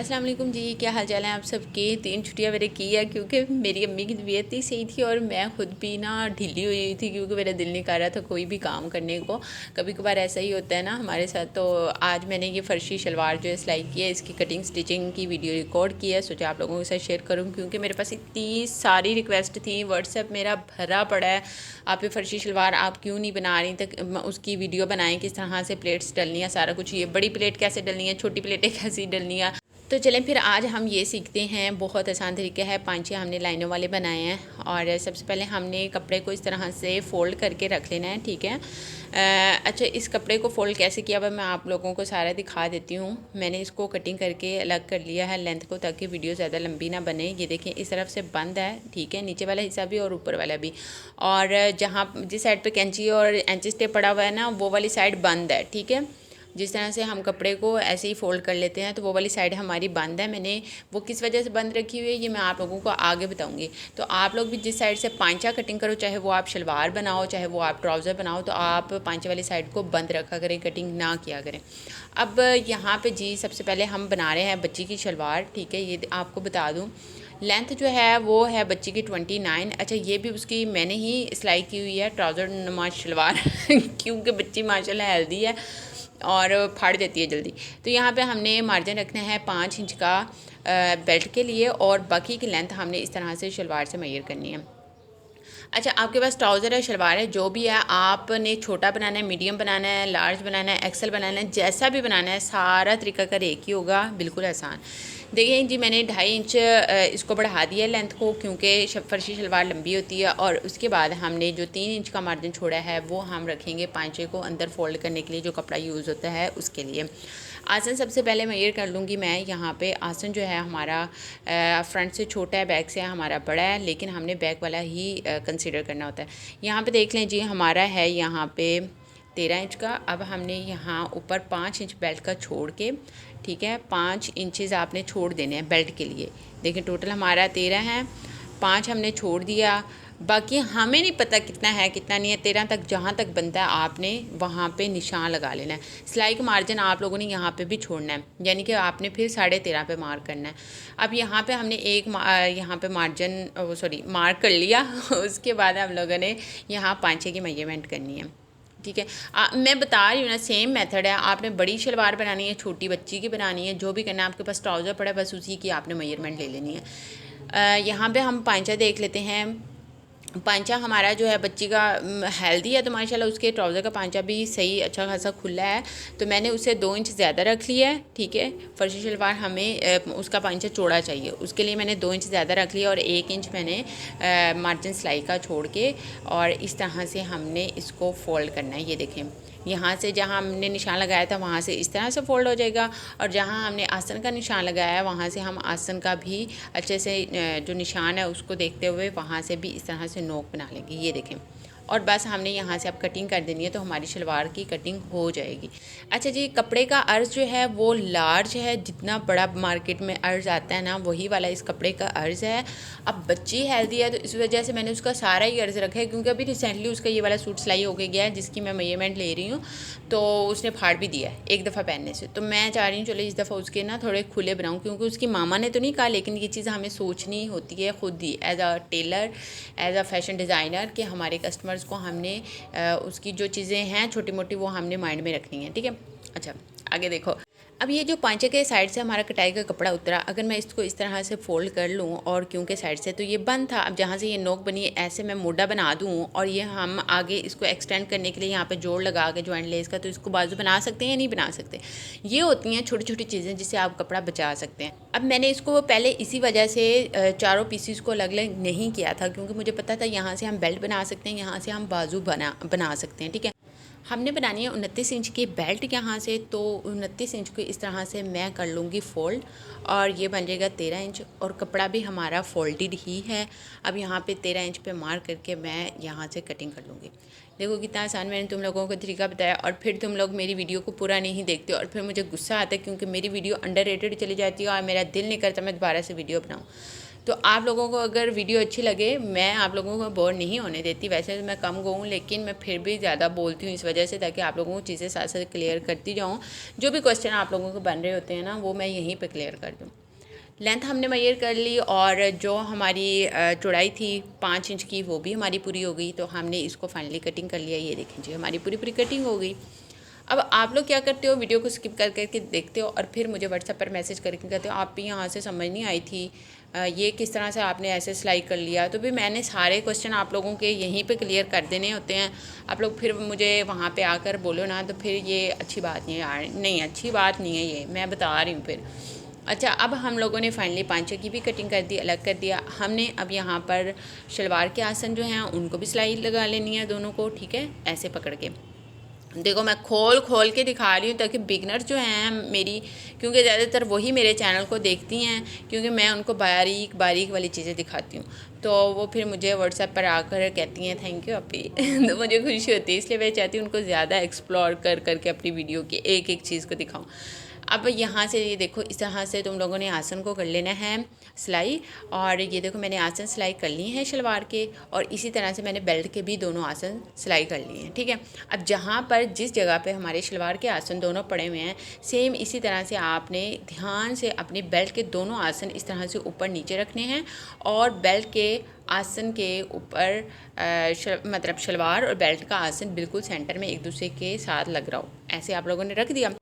अस्सलाम वालेकुम जी, क्या हाल चाल है आप सबके। 3 छुट्टियाँ मैंने की है क्योंकि मेरी अम्मी की तबीयत ही सही थी और मैं खुद भी ना ढीली हुई थी क्योंकि मेरा दिल नहीं कर रहा था कोई भी काम करने को। कभी कभार ऐसा ही होता है ना हमारे साथ। तो आज मैंने ये फ़र्शी शलवार जो है सिलाई की है, इसकी कटिंग स्टिचिंग की वीडियो रिकॉर्ड की है, सोचा आप लोगों के साथ शेयर करूँ क्योंकि मेरे पास इतनी सारी रिक्वेस्ट थी। व्हाट्सएप मेरा भरा पड़ा है, आप ये फ़र्शी शलवार आप क्यों नहीं बना रही तक उसकी वीडियो बनाएं, किस तरह से प्लेट्स डलनी है, सारा कुछ। ये बड़ी प्लेट कैसे डलनी है, छोटी प्लेटें कैसी डलनी है। तो चलें फिर आज हम ये सीखते हैं। बहुत आसान तरीका है। 5-6 हमने लाइनों वाले बनाए हैं और सबसे पहले हमने कपड़े को इस तरह से फ़ोल्ड करके रख लेना है, ठीक है। अच्छा, इस कपड़े को फ़ोल्ड कैसे किया हुआ मैं आप लोगों को सारा दिखा देती हूँ। मैंने इसको कटिंग करके अलग कर लिया है लेंथ को, ताकि वीडियो ज़्यादा लंबी ना बने। ये देखें, इस तरफ से बंद है, ठीक है, नीचे वाला हिस्सा भी और ऊपर वाला भी। और जहाँ जिस साइड पर कैंची और एंचिस टेप पड़ा हुआ है ना, वो वाली साइड बंद है, ठीक है। जिस तरह से हम कपड़े को ऐसे ही फ़ोल्ड कर लेते हैं तो वो वाली साइड हमारी बंद है। मैंने वो किस वजह से बंद रखी हुई है ये मैं आप लोगों को आगे बताऊंगी। तो आप लोग भी जिस साइड से पांचा कटिंग करो, चाहे वो आप शलवार बनाओ चाहे वो आप ट्राउज़र बनाओ, तो आप पांचे वाली साइड को बंद रखा करें, कटिंग ना किया करें। अब यहाँ पे जी सबसे पहले हम बना रहे हैं बच्ची की शलवार, ठीक है। ये आपको बता दूँ, लेंथ जो है वो है बच्ची की 29। अच्छा, ये भी उसकी मैंने ही सिलाई की हुई है, ट्राउज़र नुमा शलवार क्योंकि बच्ची माशाल्लाह हेल्दी है और फाड़ देती है जल्दी। तो यहाँ पे हमने मार्जिन रखना है 5 इंच का बेल्ट के लिए, और बाकी की लेंथ हमने इस तरह से शलवार से मेजर करनी है। अच्छा, आपके पास ट्राउज़र है, शलवार है, जो भी है, आपने छोटा बनाना है, मीडियम बनाना है, लार्ज बनाना है, एक्सेल बनाना है, जैसा भी बनाना है, सारा तरीका कर एक ही होगा, बिल्कुल आसान। देखिए जी, मैंने 2.5 इंच इसको बढ़ा दिया लेंथ को, क्योंकि फ़र्शी शलवार लंबी होती है। और उसके बाद हमने जो 3 इंच का मार्जिन छोड़ा है वो हम रखेंगे पांचे को अंदर फोल्ड करने के लिए, जो कपड़ा यूज़ होता है उसके लिए। आसन सबसे पहले मैं ये कर लूँगी। मैं यहाँ पे आसन जो है हमारा फ्रंट से छोटा है, बैक से हमारा बड़ा है, लेकिन हमने बैक वाला ही कंसिडर करना होता है। यहाँ पे देख लें जी, हमारा है यहाँ पे 13 इंच का। अब हमने यहाँ ऊपर 5 इंच बेल्ट का छोड़ के, ठीक है, 5 इंचेस आपने छोड़ देने हैं बेल्ट के लिए। देखिए टोटल हमारा 13 है, 5 हमने छोड़ दिया। बाकी हमें नहीं पता कितना है कितना नहीं है। 13 तक जहाँ तक बनता है आपने वहाँ पे निशान लगा लेना है। सिलाई का मार्जिन आप लोगों ने यहाँ पे भी छोड़ना है, यानी कि आपने फिर 13.5 पे मार्क करना है। अब यहाँ पे हमने यहाँ पे मार्जिन मार्क कर लिया उसके बाद हम लोगों ने यहाँ पांचे की मेजरमेंट करनी है, ठीक है। मैं बता रही हूँ ना, सेम मेथड है। आपने बड़ी शलवार बनानी है, छोटी बच्ची की बनानी है, जो भी करना है, आपके पास ट्राउज़र पड़ा है, बस उसी की आपने मेजरमेंट ले लेनी है। यहाँ पे हम पांचा देख लेते हैं। पांचा हमारा जो है बच्ची का हेल्दी है, तो माशाल्लाह उसके ट्राउज़र का पांचा भी सही अच्छा खासा खुला है, तो मैंने उसे 2 इंच ज़्यादा रख लिया है, ठीक है। फर्शी शलवार हमें उसका पांचा चौड़ा चाहिए, उसके लिए मैंने 2 इंच ज़्यादा रख लिया और 1 इंच मैंने मार्जिन सिलाई का छोड़ के, और इस तरह से हमने इसको फोल्ड करना है। ये देखें, यहाँ से जहाँ हमने निशान लगाया था वहाँ से इस तरह से फोल्ड हो जाएगा, और जहाँ हमने आसन का निशान लगाया है वहाँ से हम आसन का भी अच्छे से जो निशान है उसको देखते हुए वहाँ से भी इस तरह से नोक बना लेंगे। ये देखें, और बस हमने यहाँ से अब कटिंग कर देनी है, तो हमारी शलवार की कटिंग हो जाएगी। अच्छा जी, कपड़े का अर्ज़ जो है वो लार्ज है, जितना बड़ा मार्केट में अर्ज़ आता है ना वही वाला इस कपड़े का अर्ज़ है। अब बच्ची हेल्दी है तो इस वजह से मैंने उसका सारा ही अर्ज़ रखा है, क्योंकि अभी रिसेंटली उसका ये वाला सूट सिलाई हो गया है जिसकी मैं मेजरमेंट ले रही हूँ, तो उसने फाड़ भी दिया है एक दफ़ा पहनने से। तो मैं चाह रही हूँ चलो इस दफ़ा उसके ना थोड़े खुले बनाऊँ, क्योंकि उसकी मामा ने तो नहीं कहा, लेकिन ये चीज़ हमें सोचनी होती है खुद ही, as a tailor, as a fashion designer, कि हमारे कस्टमर्स को हमने उसकी जो चीज़ें हैं छोटी मोटी वो हमने माइंड में रखनी है, ठीक है। अच्छा, आगे देखो। अब ये जो पांचे के साइड से हमारा कटाई का कपड़ा उतरा, अगर मैं इसको इस तरह से फोल्ड कर लूँ, और क्योंकि साइड से तो ये बंद था, अब जहाँ से ये नोक बनी है ऐसे मैं मोटा बना दूँ, और ये हम आगे इसको एक्सटेंड करने के लिए यहाँ पे जोड़ लगा के जॉइंट लेस का, तो इसको बाजू बना सकते हैं या नहीं बना सकते। ये होती हैं छोटी छोटी चीज़ें जिससे आप कपड़ा बचा सकते हैं। अब मैंने इसको पहले इसी वजह से चारों पीसीस को अलग अलग नहीं किया था, क्योंकि मुझे पता था यहाँ से हम बेल्ट बना सकते हैं, यहाँ से हम बाजू बना सकते हैं, ठीक है। हमने बनानी है 29 इंच की बेल्ट यहाँ से, तो 29 इंच को इस तरह से मैं कर लूँगी फ़ोल्ड, और ये बन जाएगा 13 इंच, और कपड़ा भी हमारा फोल्डेड ही है। अब यहाँ पे 13 इंच पे मार्क करके मैं यहाँ से कटिंग कर लूँगी। देखो कितना आसान मैंने तुम लोगों को तरीका बताया, और फिर तुम लोग मेरी वीडियो को पूरा नहीं देखते, और फिर मुझे गुस्सा आता है क्योंकि मेरी वीडियो अंडररेटेड चली जाती है और मेरा दिल नहीं करता मैं दोबारा से वीडियो बनाऊँ। तो आप लोगों को अगर वीडियो अच्छी लगे, मैं आप लोगों को बोर नहीं होने देती। वैसे तो मैं कम गऊँ, लेकिन मैं फिर भी ज़्यादा बोलती हूँ इस वजह से, ताकि आप लोगों को चीज़ें साथ साथ क्लियर करती जाऊँ। जो भी क्वेश्चन आप लोगों को बन रहे होते हैं ना, वो मैं यहीं पर क्लियर कर दूँ। लेंथ हमने मेजर कर ली, और जो हमारी चौड़ाई थी 5 इंच की, वो भी हमारी पूरी हो गई। तो हमने इसको फाइनली कटिंग कर लिया। ये देखें जी, हमारी पूरी पूरी कटिंग हो गई। अब आप लोग क्या करते हो, वीडियो को स्किप कर करके देखते हो और फिर मुझे व्हाट्सएप पर मैसेज करके कहते हो आप भी यहाँ से समझ नहीं आई थी, ये किस तरह से आपने ऐसे सिलाई कर लिया। तो भी मैंने सारे क्वेश्चन आप लोगों के यहीं पे क्लियर कर देने होते हैं। आप लोग फिर मुझे वहाँ पे आकर बोलो ना, तो फिर ये अच्छी बात नहीं है यार, नहीं अच्छी बात नहीं है, ये मैं बता रही हूँ फिर। अच्छा, अब हम लोगों ने फाइनली पांचों की भी कटिंग कर दी, अलग कर दिया हमने। अब यहाँ पर शलवार के आसन जो हैं उनको भी सिलाई लगा लेनी है दोनों को, ठीक है, ऐसे पकड़ के। देखो मैं खोल खोल के दिखा रही हूँ ताकि बिगनर जो हैं मेरी, क्योंकि ज़्यादातर वही मेरे चैनल को देखती हैं, क्योंकि मैं उनको बारीक बारीक वाली चीज़ें दिखाती हूँ। तो वो फिर मुझे व्हाट्सएप पर आकर कहती हैं थैंक यू अपी तो मुझे खुशी होती है, इसलिए मैं चाहती हूँ उनको ज़्यादा एक्सप्लोर कर करके अपनी वीडियो की एक एक चीज़ को दिखाऊँ। अब यहाँ से ये देखो, इस तरह से तुम लोगों ने आसन को कर लेना है सिलाई। और ये देखो मैंने आसन सिलाई कर ली हैं शलवार के, और इसी तरह से मैंने बेल्ट के भी दोनों आसन सिलाई कर लिए हैं, ठीक है। अब जहाँ पर जिस जगह पे हमारे शलवार के आसन दोनों पड़े हुए हैं, सेम इसी तरह से आपने ध्यान से अपनी बेल्ट के दोनों आसन इस तरह से ऊपर नीचे रखने हैं, और बेल्ट के आसन के ऊपर मतलब शलवार और बेल्ट का आसन बिल्कुल सेंटर में एक दूसरे के साथ लग रहा हो, ऐसे आप लोगों ने रख दिया।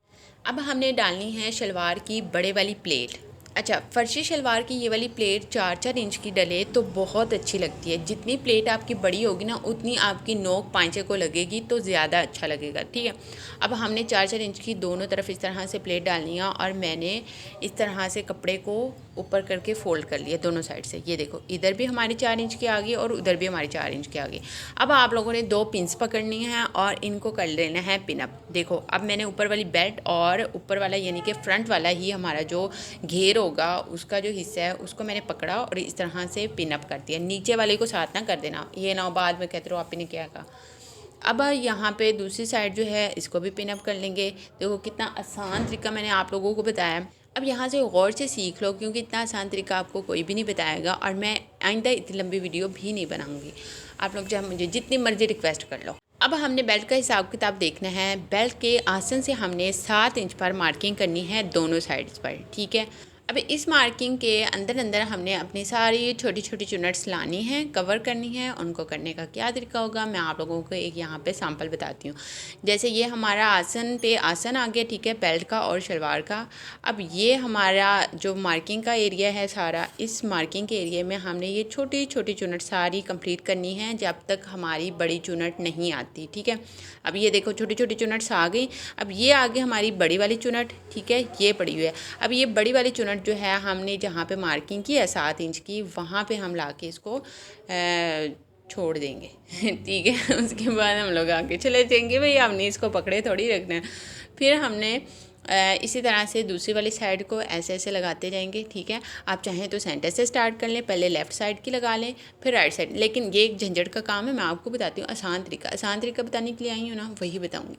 अब हमने डालनी है शलवार की बड़े वाली प्लेट। अच्छा, फर्शी शलवार की ये वाली प्लेट 4-4 इंच की डले तो बहुत अच्छी लगती है। जितनी प्लेट आपकी बड़ी होगी ना, उतनी आपकी नोक पांचे को लगेगी तो ज़्यादा अच्छा लगेगा, ठीक है। अब हमने 4-4 इंच की दोनों तरफ इस तरह से प्लेट डालनी है, और मैंने इस तरह से कपड़े को ऊपर करके फोल्ड कर लिया दोनों साइड से। ये देखो, इधर भी हमारी 4 इंच की आ गई और उधर भी हमारी 4 इंच की आ गई। अब आप लोगों ने 2 पिन्स पकड़नी है और इनको कर लेना है पिनअप। देखो, अब मैंने ऊपर वाली बेल्ट और ऊपर वाला यानी कि फ्रंट वाला ही हमारा जो घेर होगा, उसका जो हिस्सा है उसको मैंने पकड़ा और इस तरह से पिनअप कर दिया। नीचे वाले को साथ ना कर देना, ये ना बाद में कहते रहो आपने क्या कहा। अब यहाँ पे दूसरी साइड जो है इसको भी पिनअप कर लेंगे। देखो कितना आसान तरीका मैंने आप लोगों को बताया। अब यहाँ से गौर से सीख लो, क्योंकि इतना आसान तरीका आपको कोई भी नहीं बताएगा, और मैं आइंदा इतनी लंबी वीडियो भी नहीं बनाऊंगी। आप लोग चाहे मुझे जितनी मर्जी रिक्वेस्ट कर लो। अब हमने बेल्ट का हिसाब किताब देखना है। बेल्ट के आसन से हमने 7 इंच पर मार्किंग करनी है दोनों साइड्स पर, ठीक है। अब इस मार्किंग के अंदर अंदर हमने अपनी सारी छोटी छोटी चुनट्स लानी है, कवर करनी है। उनको करने का क्या तरीका होगा, मैं आप लोगों को एक यहाँ पे सैम्पल बताती हूँ। जैसे ये हमारा आसन पे आसन आ गया, ठीक है, बेल्ट का और शलवार का। अब ये हमारा जो मार्किंग का एरिया है सारा, इस मार्किंग के एरिया में हमने ये छोटी छोटी चुनट सारी कंप्लीट करनी है जब तक हमारी बड़ी चुनट नहीं आती, ठीक है। अब ये देखो छोटी छोटी चुनट्स आ गई। अब ये आगे हमारी बड़ी वाली चुनट, ठीक है, ये पड़ी हुई है। अब ये बड़ी वाली चुनट जो है हमने जहाँ पे मार्किंग की है 7 इंच की, वहाँ पे हम लाके इसको छोड़ देंगे ठीक है। उसके बाद हम लोग आगे चले जाएंगे। भाई हमने इसको पकड़े थोड़ी रखना है। फिर हमने इसी तरह से दूसरी वाली साइड को ऐसे ऐसे लगाते जाएंगे, ठीक है। आप चाहें तो सेंटर से स्टार्ट कर लें, पहले लेफ़्ट साइड की लगा लें फिर राइट साइड, लेकिन ये एक झंझट का काम है। मैं आपको बताती हूँ आसान तरीका बताने के लिए आई हूँ ना, वही बताऊँगी।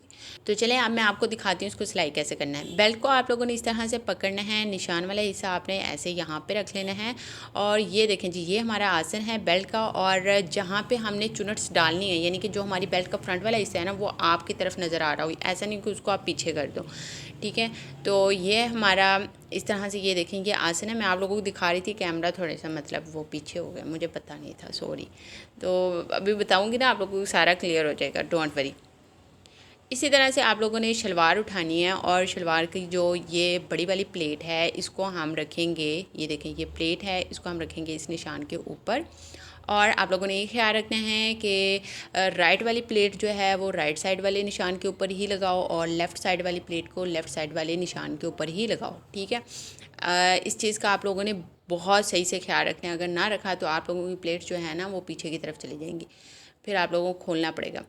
तो चले अब मैं आपको दिखाती हूँ इसको सिलाई कैसे करना है। बेल्ट को आप लोगों ने इस तरह से पकड़ना है, निशान वाला हिस्सा आपने ऐसे यहाँ पर रख लेना है। और ये देखें जी, ये हमारा आसन है बेल्ट का, और जहाँ पर हमने चुनट्स डालनी है, यानी कि जो हमारी बेल्ट का फ्रंट वाला हिस्सा है ना, वो आपकी तरफ नज़र आ रहा हो, ऐसा नहीं कि उसको आप पीछे कर दो, ठीक है। तो ये हमारा इस तरह से, ये देखें ये आसन है। मैं आप लोगों को दिखा रही थी, कैमरा थोड़े सा मतलब वो पीछे हो गया, मुझे पता नहीं था, सॉरी। तो अभी बताऊंगी ना, आप लोगों को सारा क्लियर हो जाएगा, डोंट वरी। इसी तरह से आप लोगों ने शलवार उठानी है, और शलवार की जो ये बड़ी वाली प्लेट है इसको हम रखेंगे, ये देखें ये प्लेट है, इसको हम रखेंगे इस निशान के ऊपर। और आप लोगों ने ये ख्याल रखना है कि राइट वाली प्लेट जो है वो राइट साइड वाले निशान के ऊपर ही लगाओ, और लेफ़्ट साइड वाली प्लेट को लेफ़्ट साइड वाले निशान के ऊपर ही लगाओ, ठीक है। इस चीज़ का आप लोगों ने बहुत सही से ख्याल रखना है। अगर ना रखा तो आप लोगों की प्लेट जो है ना वो पीछे की तरफ चली जाएंगी, फिर आप लोगों को खोलना पड़ेगा।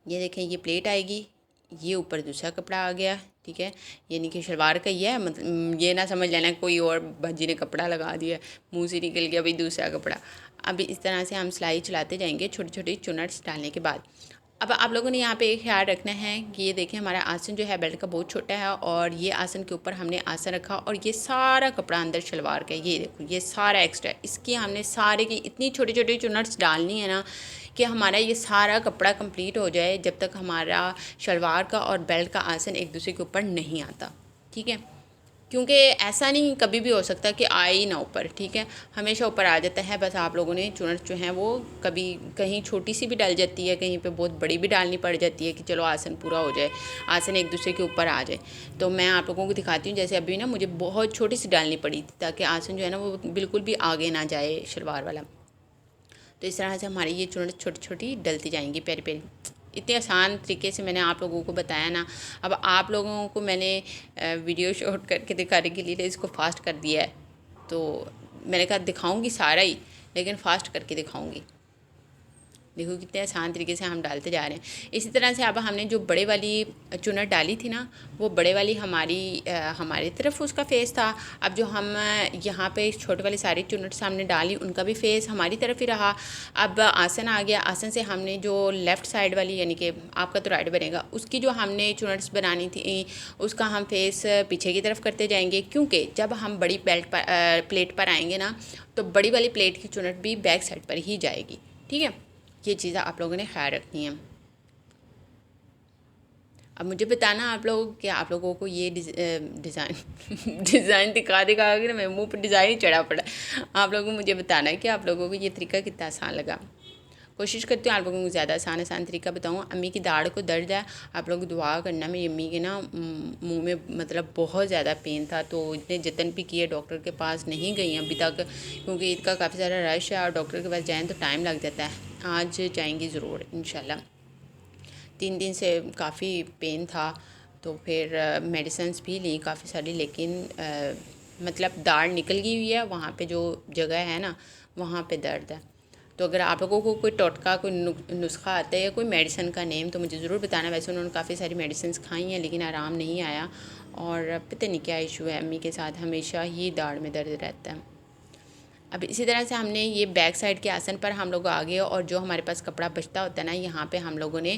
ये देखें ये प्लेट आएगी, ये ऊपर दूसरा कपड़ा आ गया, ठीक है, यानी कि शलवार का ही है। मतलब ये ना समझ लेना कोई और भज्जी ने कपड़ा लगा दिया, मुंह से निकल गया भाई दूसरा कपड़ा। अब इस तरह से हम सिलाई चलाते जाएंगे छोटी छोटी चुनट्स डालने के बाद। अब आप लोगों ने यहाँ पे एक ख्याल रखना है कि ये देखें हमारा आसन जो है बेल्ट का बहुत छोटा है और ये आसन के ऊपर हमने आसन रखा और ये सारा कपड़ा अंदर शलवार का, ये देखो ये सारा एक्स्ट्रा, इसकी हमने सारे की इतनी छोटी छोटी चुनट्स डालनी है ना कि हमारा ये सारा कपड़ा कंप्लीट हो जाए जब तक हमारा शलवार का और बेल्ट का आसन एक दूसरे के ऊपर नहीं आता। ठीक है, क्योंकि ऐसा नहीं कभी भी हो सकता कि आए ही ना ऊपर। ठीक है, हमेशा ऊपर आ जाता है। बस आप लोगों ने चुनट जो हैं वो कभी कहीं छोटी सी भी डल जाती है, कहीं पे बहुत बड़ी भी डालनी पड़ जाती है कि चलो आसन पूरा हो जाए, आसन एक दूसरे के ऊपर आ जाए। तो मैं आप लोगों को दिखाती हूँ, जैसे अभी ना मुझे बहुत छोटी सी डालनी पड़ी थी ताकि आसन जो है ना वो बिल्कुल भी आगे ना जाए शलवार वाला। तो इस तरह से हमारी ये चुनट छोटी छोटी डलती जाएंगी प्यारी प्यारी। इतने आसान तरीके से मैंने आप लोगों को बताया ना। अब आप लोगों को मैंने वीडियो शूट करके दिखाने के लिए इसको फास्ट कर दिया है, तो मैंने कहा दिखाऊंगी सारा ही, लेकिन फास्ट करके दिखाऊंगी। देखो कितने आसान तरीके से हम डालते जा रहे हैं। इसी तरह से अब हमने जो बड़े वाली चुनट डाली थी ना, वो बड़े वाली हमारी तरफ उसका फेस था। अब जो हम यहाँ पे छोटे वाली सारी चुनट सामने डाली उनका भी फेस हमारी तरफ ही रहा। अब आसन आ गया, आसन से हमने जो लेफ़्ट साइड वाली यानी कि आपका तो राइट बनेगा, उसकी जो हमने चुनट्स बनानी थी उसका हम फेस पीछे की तरफ करते जाएंगे, क्योंकि जब हम बड़ी प्लेट पर आएंगे ना तो बड़ी वाली प्लेट की चुनट भी बैक साइड पर ही जाएगी। ठीक है, ये चीज़ें आप लोगों ने ख्याल रखनी है। अब मुझे बताना आप लोग कि आप लोगों को ये डिज़ाइन डिज़ाइन दिखा के ना मेरे मुंह पर डिज़ाइन ही चढ़ा पड़ा। आप लोगों को मुझे बताना है कि आप लोगों को ये तरीका कितना आसान लगा। कोशिश करती हूँ आप लोगों को ज़्यादा आसान तरीका बताऊँ। अम्मी की दाढ़ को दर्द है, आप लोग दुआ करना। मेरी अम्मी के ना मुंह में मतलब बहुत ज़्यादा पेन था, तो इतने जतन भी किए, डॉक्टर के पास नहीं गई अभी तक, क्योंकि ईद का काफ़ी ज़्यादा रश है और डॉक्टर के पास जाएँ तो टाइम लग जाता है। आज जाएंगी ज़रूर इंशाल्लाह। 3 दिन से काफ़ी पेन था, तो फिर मेडिसिन्स भी ली काफ़ी सारी, लेकिन मतलब दाढ़ निकल गई हुई है, वहाँ पे जो जगह है ना वहाँ पे दर्द है। तो अगर आप लोगों को कोई टोटका, कोई नुस्खा आता है या कोई मेडिसिन का नेम, तो मुझे ज़रूर बताना। वैसे उन्होंने काफ़ी सारी मेडिसिन खाई हैं लेकिन आराम नहीं आया, और पता नहीं क्या इशू है, अम्मी के साथ हमेशा ही दाढ़ में दर्द रहता है। अब इसी तरह से हमने ये बैक साइड के आसन पर हम लोग आ गए, और जो हमारे पास कपड़ा बचता होता है ना, यहाँ पे हम लोगों ने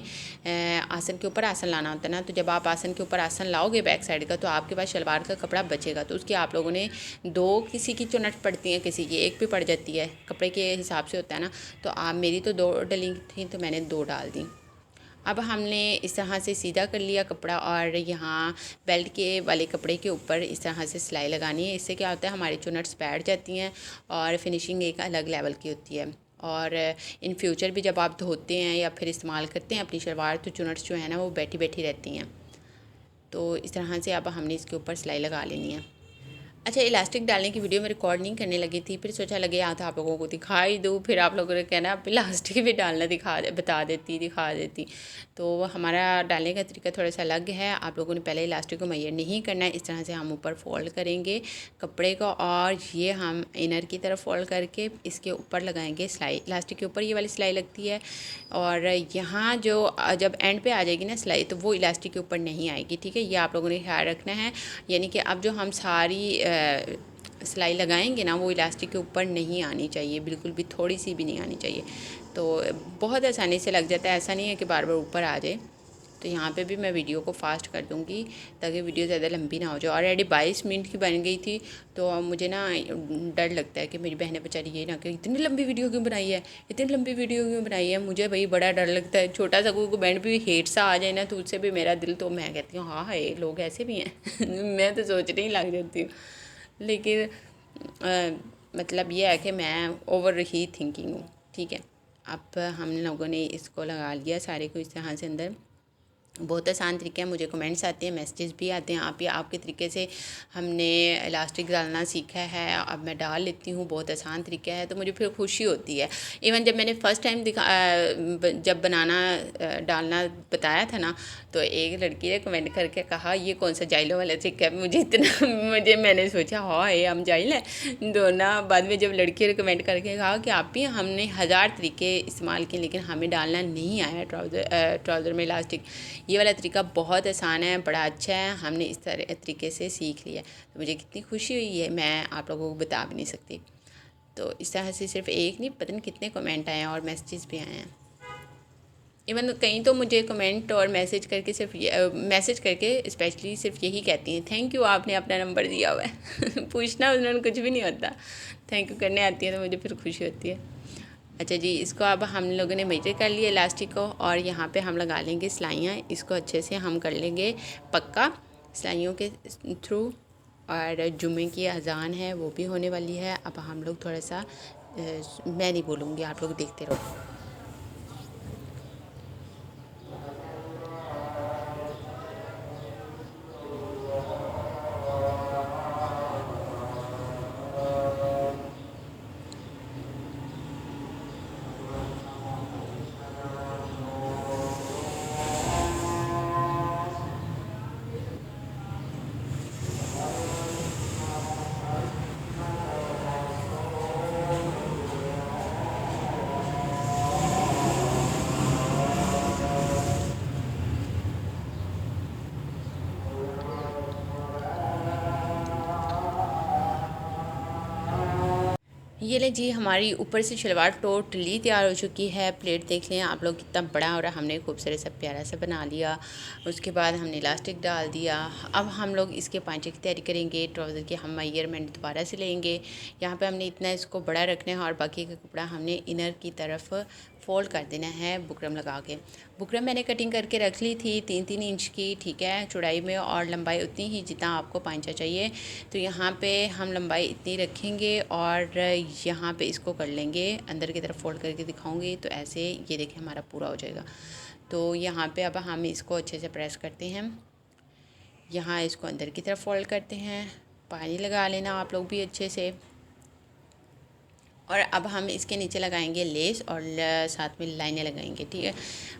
आसन के ऊपर आसन लाना होता है ना। तो जब आप आसन के ऊपर आसन लाओगे बैक साइड का, तो आपके पास शलवार का कपड़ा बचेगा, तो उसकी आप लोगों ने 2 किसी की चुनट पड़ती है, किसी की 1 भी पड़ जाती है, कपड़े के हिसाब से होता है ना। तो आप मेरी तो 2 डली थी तो मैंने 2 डाल दी। अब हमने इस तरह से सीधा कर लिया कपड़ा, और यहाँ बेल्ट के वाले कपड़े के ऊपर इस तरह से सिलाई लगानी है। इससे क्या होता है, हमारी चुनट्स बैठ जाती हैं और फिनिशिंग एक अलग लेवल की होती है। और इन फ्यूचर भी जब आप धोते हैं या फिर इस्तेमाल करते हैं अपनी शलवार, तो चुनट्स जो है ना वो बैठी बैठी रहती हैं। तो इस तरह से अब हमने इसके ऊपर सिलाई लगा लेनी है। अच्छा, इलास्टिक डालने की वीडियो मैं रिकॉर्ड नहीं करने लगी थी, फिर सोचा लगे या तो आप लोगों को दिखाई दूँ, फिर आप लोगों ने कहना आप इलास्टिक भी डालना दिखा देती। तो हमारा डालने का तरीका थोड़ा सा अलग है। आप लोगों ने पहले इलास्टिक को मैयर नहीं करना है, इस तरह से हम ऊपर फोल्ड करेंगे कपड़े को, और ये हम इनर की तरफ फोल्ड करके इसके ऊपर लगाएंगे सिलाई। इलास्टिक के ऊपर ये वाली सिलाई लगती है, और यहाँ जो जब एंड पे आ जाएगी ना सिलाई, तो वो इलास्टिक के ऊपर नहीं आएगी। ठीक है, ये आप लोगों ने ख्याल रखना है। यानी कि अब जो हम सारी सिलाई लगाएंगे ना, वो इलास्टिक के ऊपर नहीं आनी चाहिए, बिल्कुल भी थोड़ी सी भी नहीं आनी चाहिए। तो बहुत आसानी से लग जाता है, ऐसा नहीं है कि बार बार ऊपर आ जाए। तो यहाँ पे भी मैं वीडियो को फास्ट कर दूँगी ताकि वीडियो ज़्यादा लंबी ना हो जाए। ऑलरेडी 22 मिनट की बन गई थी, तो मुझे ना डर लगता है कि मेरी बहनें बेचारी ये ना कि इतनी लंबी वीडियो क्यों बनाई है, इतनी लंबी वीडियो क्यों बनाई है। मुझे भाई बड़ा डर लगता है, छोटा सा कोई कमेंट भी हेट सा आ जाए ना, तो उससे भी मेरा दिल, तो मैं कहती हूँ हाँ ये लोग ऐसे भी हैं मैं तो सोचने ही लग जाती हूँ। लेकिन मतलब ये है कि मैं ओवर ही थिंकिंग हूँ। ठीक है, अब हम लोगों ने इसको लगा लिया सारे को इस तरह से अंदर। बहुत आसान तरीके हैं, मुझे कमेंट्स आते हैं, मैसेजेस भी आते हैं, आपके तरीके से हमने इलास्टिक डालना सीखा है, अब मैं डाल लेती हूँ, बहुत आसान तरीका है, तो मुझे फिर खुशी होती है। इवन जब मैंने फ़र्स्ट टाइम जब बनाना डालना बताया था ना, तो एक लड़की ने कमेंट करके कहा ये कौन सा जाइलों वाला तरीका है। मैंने सोचा हाँ ये हम जाइल है तो ना, बाद में जब लड़की ने कमेंट करके कहा कि आप भी, हमने 1000 तरीके इस्तेमाल किए लेकिन हमें डालना नहीं आया ट्राउज़र में इलास्टिक। ये वाला तरीका बहुत आसान है, बड़ा अच्छा है, हमने इस तरह तरीके से सीख लिया। तो मुझे कितनी खुशी हुई है, मैं आप लोगों को बता भी नहीं सकती। तो इस तरह से सिर्फ एक नहीं, पता नहीं कितने कमेंट आए हैं और मैसेजेस भी आए हैं। इवन कहीं तो मुझे कमेंट और मैसेज करके मैसेज करके स्पेशली सिर्फ यही कहती हैं, थैंक यू आपने अपना नंबर दिया हुआ है। पूछना उन्होंने कुछ भी नहीं होता, थैंक यू करने आती है तो मुझे फिर खुशी होती है। अच्छा जी, इसको अब हम लोगों ने मेजर कर लिया इलास्टिक को, और यहाँ पे हम लगा लेंगे सिलाइयाँ। इसको अच्छे से हम कर लेंगे पक्का सिलाइयों के थ्रू। और जुम्मे की अजान है वो भी होने वाली है। अब हम लोग थोड़ा सा मैं नहीं बोलूँगी, आप लोग देखते रहो। ये ले जी, हमारी ऊपर से शलवार टोटली तैयार हो चुकी है। प्लेट देख लें आप लोग कितना बड़ा हो रहा है, हमने खूबसूरत सा प्यारा सा बना लिया। उसके बाद हमने इलास्टिक डाल दिया। अब हम लोग इसके पांचे की तैयारी करेंगे। ट्राउज़र की हम मेजरमेंट दोबारा से लेंगे। यहाँ पे हमने इतना इसको बड़ा रखना है और बाकी का कपड़ा हमने इनर की तरफ फ़ोल्ड कर देना है बुकरम लगा के। बुकरम मैंने कटिंग करके रख ली थी 3-3 इंच की, ठीक है, चौड़ाई में, और लंबाई उतनी ही जितना आपको पांचा चाहिए। तो यहाँ पे हम लंबाई इतनी रखेंगे और यहाँ पे इसको कर लेंगे, अंदर की तरफ फोल्ड करके दिखाऊंगी तो ऐसे ये देखिए हमारा पूरा हो जाएगा। तो यहाँ पे अब हम इसको अच्छे से प्रेस करते हैं, यहाँ इसको अंदर की तरफ फोल्ड करते हैं। पानी लगा लेना आप लोग भी अच्छे से। और अब हम इसके नीचे लगाएंगे लेस और साथ में लाइनें लगाएंगे, ठीक है।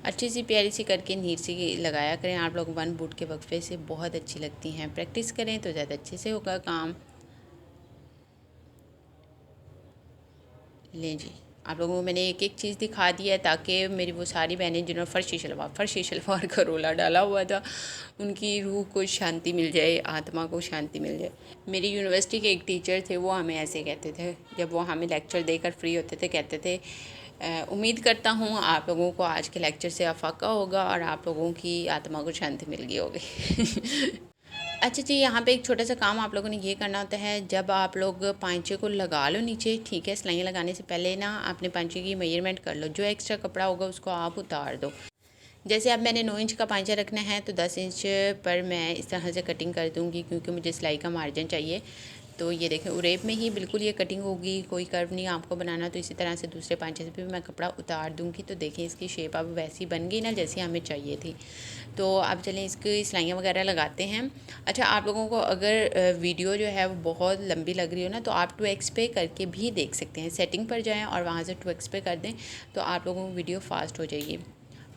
अच्छी सी प्यारी सी करके नीट सी लगाया करें आप लोग। वन बूट के वक्फे से बहुत अच्छी लगती हैं, प्रैक्टिस करें तो ज़्यादा अच्छे से होगा काम। लें जी, आप लोगों को मैंने एक एक चीज़ दिखा दी है ताकि मेरी वो सारी बहनें जिन्होंने फर्शी शलवार का रोला डाला हुआ था, उनकी रूह को शांति मिल जाए, आत्मा को शांति मिल जाए। मेरी यूनिवर्सिटी के एक टीचर थे, वो हमें ऐसे कहते थे जब वो हमें लेक्चर देकर फ्री होते थे, कहते थे उम्मीद करता हूँ आप लोगों को आज के लेक्चर से अफाका होगा और आप लोगों की आत्मा को शांति मिल गई होगी। अच्छा जी, यहाँ पे एक छोटा सा काम आप लोगों ने ये करना होता है, जब आप लोग पांचे को लगा लो नीचे, ठीक है, सिलाइयाँ लगाने से पहले ना आपने पांचे की मेजरमेंट कर लो। जो एक्स्ट्रा कपड़ा होगा उसको आप उतार दो। जैसे अब मैंने 9 इंच का पांचा रखना है तो 10 इंच पर मैं इस तरह से कटिंग कर दूँगी, क्योंकि मुझे सिलाई का मार्जिन चाहिए। तो ये देखें उरेप में ही बिल्कुल ये कटिंग होगी, कोई कर्व नहीं आपको बनाना। तो इसी तरह से दूसरे पांचे से भी मैं कपड़ा उतार दूँगी। तो देखें इसकी शेप अब वैसी बन गई ना जैसी हमें चाहिए थी। तो अब चलें इसकी सिलाइयाँ वगैरह लगाते हैं। अच्छा, आप लोगों को अगर वीडियो जो है वो बहुत लंबी लग रही हो ना, तो आप 2x पे करके भी देख सकते हैं। सेटिंग पर जाएँ और वहाँ से 2x पे कर दें तो आप लोगों को वीडियो फास्ट हो जाएगी।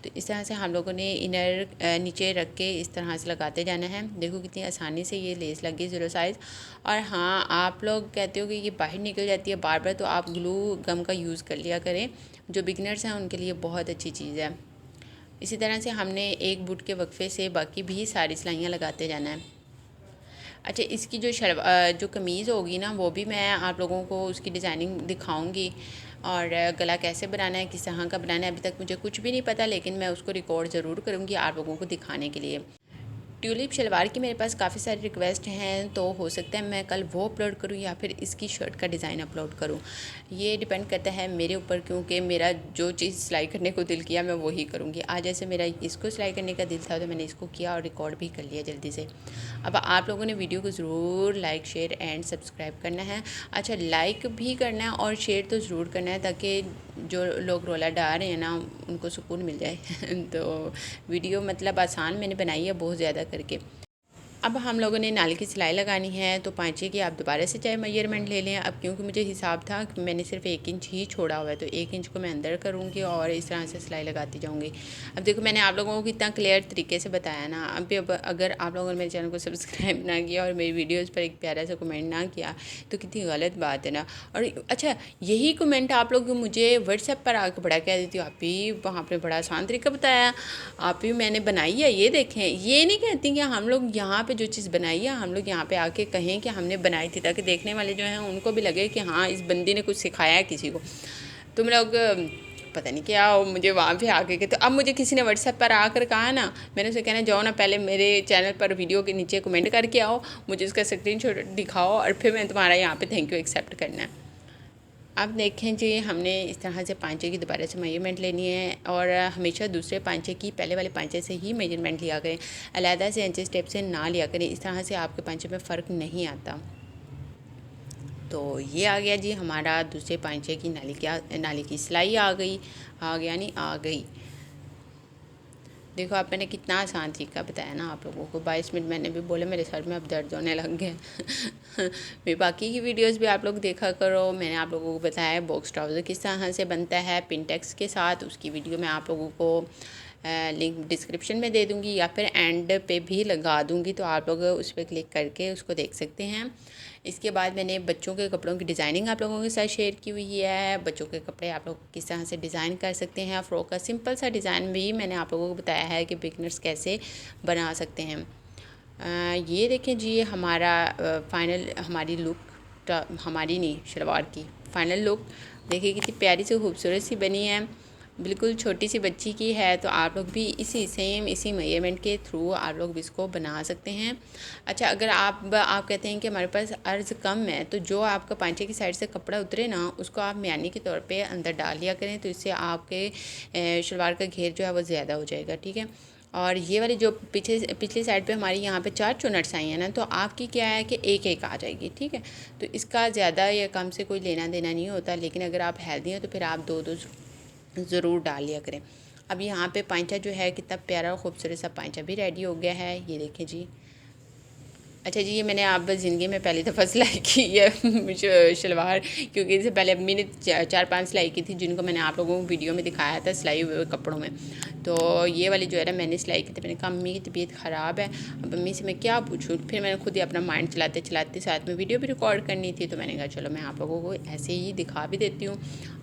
तो इस तरह से हम लोगों ने इनर नीचे रख के इस तरह से लगाते जाना है। देखो कितनी आसानी से ये लेस लग गई 0 साइज़। और हाँ, आप लोग कहते हो कि ये बाहर निकल जाती है बार बार, तो आप ग्लू गम का यूज़ कर लिया करें। जो बिगनर्स हैं उनके लिए बहुत अच्छी चीज़ है। इसी तरह से हमने एक बूट के वक्फे से बाकी भी सारी सिलाइयाँ लगाते जाना है। अच्छा, इसकी जो कमीज़ होगी ना, वो भी मैं आप लोगों को उसकी डिज़ाइनिंग दिखाऊंगी। और गला कैसे बनाना है, किस तरह का बनाना है, अभी तक मुझे कुछ भी नहीं पता, लेकिन मैं उसको रिकॉर्ड ज़रूर करूँगी आप लोगों को दिखाने के लिए। ट्यूलिप शलवार की मेरे पास काफ़ी सारी रिक्वेस्ट हैं, तो हो सकता है मैं कल वो अपलोड करूँ या फिर इसकी शर्ट का डिज़ाइन अपलोड करूँ। ये डिपेंड करता है मेरे ऊपर, क्योंकि मेरा जो चीज़ सिलाई करने को दिल किया मैं वही करूँगी। आज जैसे मेरा इसको सिलाई करने का दिल था तो मैंने इसको किया और रिकॉर्ड भी कर लिया जल्दी से। अब आप लोगों ने वीडियो को ज़रूर लाइक, शेयर एंड सब्सक्राइब करना है। अच्छा, लाइक भी करना है और शेयर तो ज़रूर करना है, ताकि जो लोग रोला डाल रहे हैं ना उनको सुकून मिल जाए। तो वीडियो मतलब आसान मैंने बनाई है बहुत ज़्यादा करके। अब हम लोगों ने नाल की सिलाई लगानी है, तो पांचे की आप दोबारा से चाहे मेजरमेंट ले लें। अब क्योंकि मुझे हिसाब था कि मैंने सिर्फ 1 इंच ही छोड़ा हुआ है, तो 1 इंच को मैं अंदर करूँगी और इस तरह से सिलाई लगाती जाऊँगी। अब देखो मैंने आप लोगों को कितना क्लियर तरीके से बताया ना। अब अगर आप लोगों ने मेरे चैनल को सब्सक्राइब ना किया और मेरी वीडियोज़ पर एक प्यारा सा कमेंट ना किया तो कितनी गलत बात है ना। और अच्छा, यही कमेंट आप लोग मुझे व्हाट्सएप पर आकर बड़ा कह देती हो, आप भी वहाँ पर बड़ा आसान तरीका बताया, आप भी मैंने बनाई है, ये देखें। ये नहीं कहती कि हम लोग यहाँ पे जो चीज़ बनाई है हम लोग यहाँ पे आके कहें कि हमने बनाई थी, ताकि देखने वाले जो हैं उनको भी लगे कि हाँ इस बंदी ने कुछ सिखाया है किसी को। तुम लोग पता नहीं क्या और मुझे वहाँ पे आके के, तो अब मुझे किसी ने व्हाट्सएप पर आकर कहा ना, मैंने उसे कहना जाओ ना पहले मेरे चैनल पर वीडियो के नीचे कमेंट करके आओ, मुझे उसका स्क्रीनशॉट दिखाओ और फिर मैं तुम्हारा यहाँ पे थैंक यू एक्सेप्ट करना है। अब देखें जी, हमने इस तरह से पांचे की दोबारा से मेजरमेंट लेनी है और हमेशा दूसरे पांचे की पहले वाले पांचे से ही मेजरमेंट लिया करें, अलहदा से इंचेस टेप से ना लिया करें, इस तरह से आपके पांचे में फ़र्क नहीं आता। तो ये आ गया जी हमारा दूसरे पांचे की नाली की सिलाई आ गया नहीं आ गई। देखो आप, मैंने कितना आसान तरीका बताया ना आप लोगों को, 22 मिनट मैंने भी बोले, मेरे सर में अब दर्द होने लग गए। मेरी बाकी की वीडियोस भी आप लोग देखा करो। मैंने आप लोगों को बताया बॉक्स ट्राउज़र किस तरह से बनता है पिनटेक्स के साथ, उसकी वीडियो मैं आप लोगों को लिंक डिस्क्रिप्शन में दे दूँगी या फिर एंड पे भी लगा दूँगी, तो आप लोग उस पर क्लिक करके उसको देख सकते हैं। इसके बाद मैंने बच्चों के कपड़ों की डिज़ाइनिंग आप लोगों के साथ शेयर की हुई है। बच्चों के कपड़े आप लोग किस तरह से डिज़ाइन कर सकते हैं, फ़्रॉक का सिंपल सा डिज़ाइन भी मैंने आप लोगों को बताया है कि बिगनर्स कैसे बना सकते हैं। ये देखें जी हमारा फाइनल, हमारी लुक, हमारी नहीं शलवार की फाइनल लुक देखिए कितनी प्यारी से खूबसूरत सी बनी है, बिल्कुल छोटी सी बच्ची की है। तो आप लोग भी इसी मेजरमेंट के थ्रू आप लोग भी इसको बना सकते हैं। अच्छा, अगर आप कहते हैं कि हमारे पास अर्ज़ कम है, तो जो आपका पांचे की साइड से कपड़ा उतरे ना, उसको आप म्यानी के तौर पे अंदर डाल लिया करें, तो इससे आपके शलवार का घेर जो है वो ज़्यादा हो जाएगा, ठीक है। और ये वाली जो पिछली साइड पे हमारी यहाँ पे 4 चुनट्स आई हैं ना, तो आपकी क्या है कि एक एक आ जाएगी, ठीक है। तो इसका ज़्यादा या कम से कोई लेना देना नहीं होता, लेकिन अगर आप हेल्दी हो तो फिर आप 2-2 ज़रूर डाल लिया करें। अब यहाँ पे पांचा जो है कितना प्यारा और खूबसूरत सा पांचा भी रेडी हो गया है, ये देखें जी। अच्छा जी, ये मैंने आप ज़िंदगी में पहली दफ़ा सिलाई की है शलवार, क्योंकि इससे पहले अम्मी ने 4-5 सिलाई की थी, जिनको मैंने आप लोगों को वीडियो में दिखाया था सिलाई हुए कपड़ों में। तो ये वाली जो है ना मैंने सिलाई की थी। मैंने कहा अम्मी की तबीयत ख़राब है, अब अम्मी से मैं क्या पूछूँ। फिर मैंने खुद ही अपना माइंड चलाते चलाते साथ में वीडियो भी रिकॉर्ड करनी थी, तो मैंने कहा चलो मैं आप लोगों को ऐसे ही दिखा भी देती हूँ।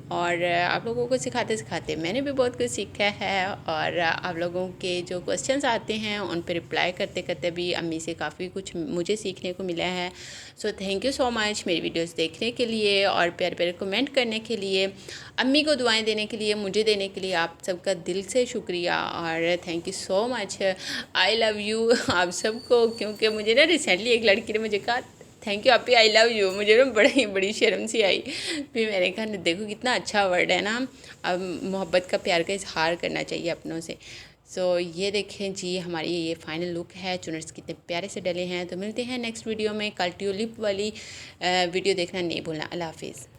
और आप लोगों को सिखाते सिखाते मैंने भी बहुत कुछ सीखा है, और आप लोगों के जो क्वेश्चंस आते हैं उन पर रिप्लाई करते करते भी अम्मी से काफ़ी कुछ मुझे सीखने को मिला है। So thank you so much मेरी वीडियोस देखने के लिए और प्यारे प्यारे कमेंट करने के लिए, अम्मी को दुआएं देने के लिए, मुझे देने के लिए आप सबका दिल से शुक्रिया और thank you so much. I love you आप सबको, क्योंकि मुझे ना रिसेंटली एक लड़की ने मुझे कहा थैंक यू आपी, आई लव यू, मुझे ना बड़ी शर्म सी आई। फिर मैंने कहा देखो कितना अच्छा वर्ड है ना, अब मोहब्बत का प्यार का इजहार करना चाहिए अपनों से। सो ये देखें जी हमारी ये फाइनल लुक है, चुनट्स कितने प्यारे से डले हैं। तो मिलते हैं नेक्स्ट वीडियो में। कल ट्यूलिप वाली वीडियो देखना नहीं भूलना। अल्लाह हाफिज़।